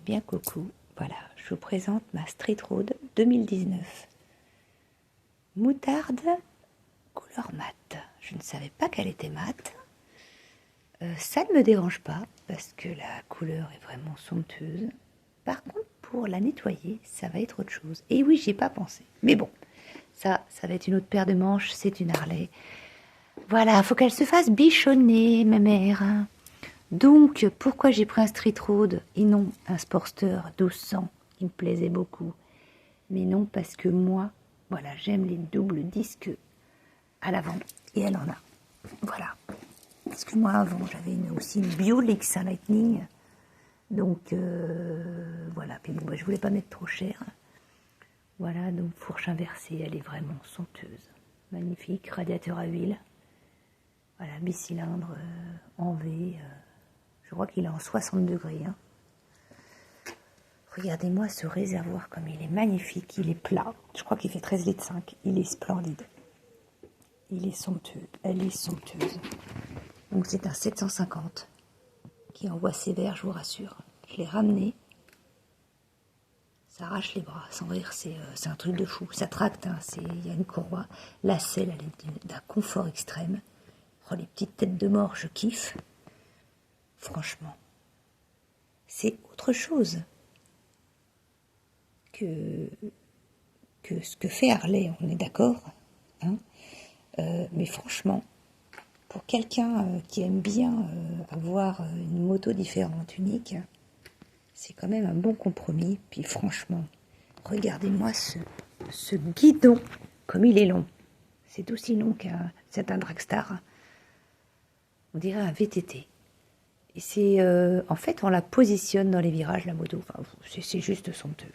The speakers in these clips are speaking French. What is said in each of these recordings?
Bien coucou, voilà, je vous présente ma Street Road 2019. Moutarde couleur mat. Je ne savais pas qu'elle était mate. Ça ne me dérange pas parce que la couleur est vraiment somptueuse. Par contre, pour la nettoyer, ça va être autre chose. Et oui, j'y ai pas pensé. Mais bon, ça va être une autre paire de manches, c'est une Harley. Voilà, faut qu'elle se fasse bichonner, ma mère. Donc, pourquoi j'ai pris un Street Road et non un Sportster 1200 qui me plaisait beaucoup. Mais non, parce que moi, voilà, j'aime les doubles disques à l'avant. Et elle en a. Voilà. Parce que moi, avant, j'avais aussi une Bio Lex Lightning. Donc, voilà. Puis bon, je voulais pas mettre trop cher. Voilà, donc fourche inversée, elle est vraiment somptueuse. Magnifique, radiateur à huile. Voilà, bicylindre en V. Je crois qu'il est en 60 degrés. Hein. Regardez-moi ce réservoir comme il est magnifique. Il est plat. Je crois qu'il fait 13,5 litres. Il est splendide. Il est somptueux. Elle est somptueuse. Donc c'est un 750 qui envoie sévère, je vous rassure. Je l'ai ramené. Ça arrache les bras. Sans rire, c'est un truc de fou. Ça tracte. Hein, il y a une courroie. La selle, elle est d'un confort extrême. Oh, les petites têtes de mort, je kiffe. Franchement, c'est autre chose que ce que fait Harley, on est d'accord, hein, mais franchement, pour quelqu'un qui aime bien avoir une moto différente, unique, c'est quand même un bon compromis. Puis franchement, regardez-moi ce guidon, comme il est long. C'est aussi long c'est un Dragstar. On dirait un VTT. Et c'est, en fait, on la positionne dans les virages, la moto. Enfin, c'est juste somptueux.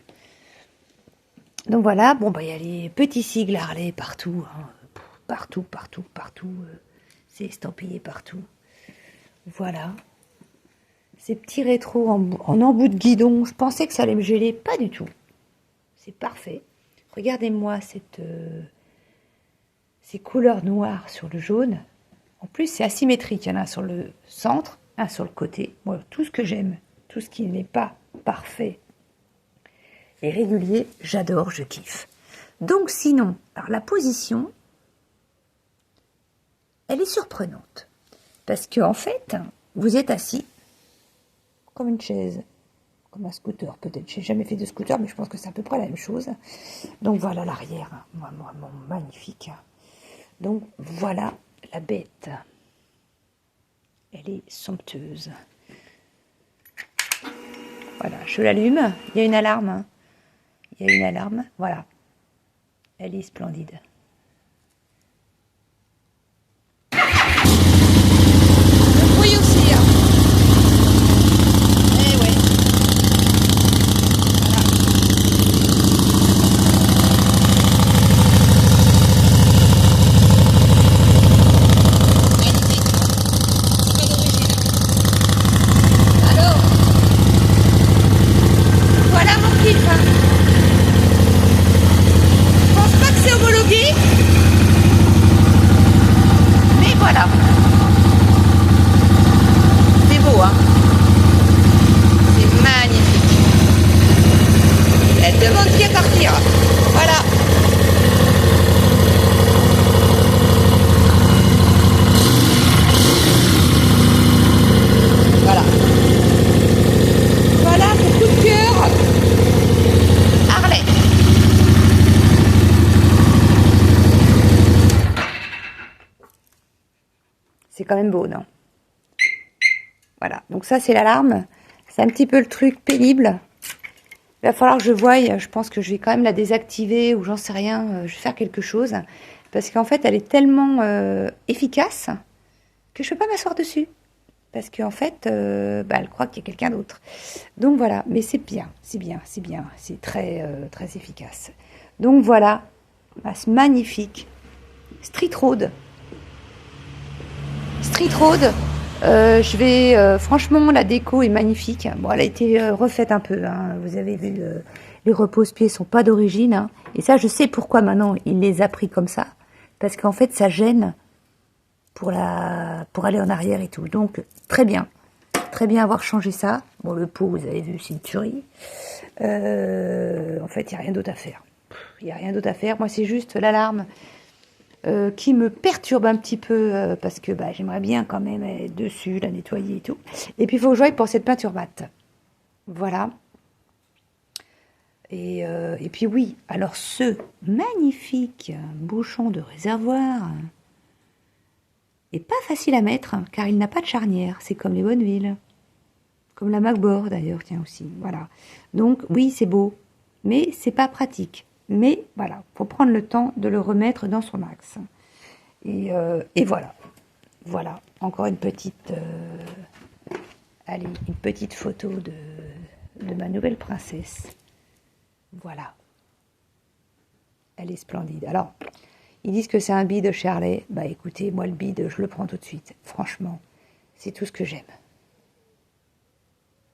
Donc voilà, bon, bah, il y a les petits sigles Harley partout. Hein. Partout. C'est estampillé partout. Voilà. Ces petits rétros en embout de guidon. Je pensais que ça allait me geler. Pas du tout. C'est parfait. Regardez-moi ces couleurs noires sur le jaune. En plus, c'est asymétrique. Il y en a un sur le centre, un sur le côté. Moi, tout ce que j'aime, tout ce qui n'est pas parfait et régulier, j'adore, je kiffe. Donc sinon, alors la position, elle est surprenante. Parce qu'en fait, vous êtes assis comme une chaise, comme un scooter peut-être. Je n'ai jamais fait de scooter, mais je pense que c'est à peu près la même chose. Donc voilà l'arrière, vraiment magnifique. Donc voilà la bête. Elle est somptueuse. Voilà, je l'allume. Il y a une alarme. Il y a une alarme. Voilà. Elle est splendide. Le bruit aussi. Hein. Eh ouais. Voilà mon kiff. Hein. Je pense pas que c'est homologué. Mais voilà. C'est beau, hein. C'est magnifique. Elle demande qu'à partir. Voilà. Voilà. Voilà mon coup de cœur. Harley. C'est quand même beau, non? Voilà, donc ça c'est l'alarme. C'est un petit peu le truc pénible. Il va falloir que je voie, je pense que je vais quand même la désactiver ou j'en sais rien, je vais faire quelque chose. Parce qu'en fait, elle est tellement efficace que je ne peux pas m'asseoir dessus. Parce qu'en fait, elle croit qu'il y a quelqu'un d'autre. Donc voilà, mais c'est bien, c'est très, très efficace. Donc voilà, ce magnifique Street Road. Je vais, franchement, la déco est magnifique. Bon, elle a été refaite un peu. Hein. Vous avez vu, les repose-pieds sont pas d'origine. Hein. Et ça, je sais pourquoi maintenant il les a pris comme ça. Parce qu'en fait, ça gêne pour aller en arrière et tout. Donc, très bien. très bien avoir changé ça. Bon, le pot, vous avez vu, c'est une tuerie. En fait, il n'y a rien d'autre à faire. Il n'y a rien d'autre à faire. Moi, c'est juste l'alarme qui me perturbe un petit peu parce que bah, j'aimerais bien quand même être dessus, la nettoyer et tout. Et puis, il faut que je joue pour cette peinture mat. Voilà. Et puis oui, alors ce magnifique bouchon de réservoir est pas facile à mettre car il n'a pas de charnière. C'est comme les Bonneville. Comme la Magbor d'ailleurs, tiens aussi. Voilà. Donc oui, c'est beau, mais c'est pas pratique. Mais voilà, faut prendre le temps de le remettre dans son axe. Et voilà. Voilà. Encore une petite, allez, une petite photo de ma nouvelle princesse. Voilà. Elle est splendide. Alors, ils disent que c'est un bide Charlet. Bah écoutez, moi le bide, je le prends tout de suite. Franchement, c'est tout ce que j'aime.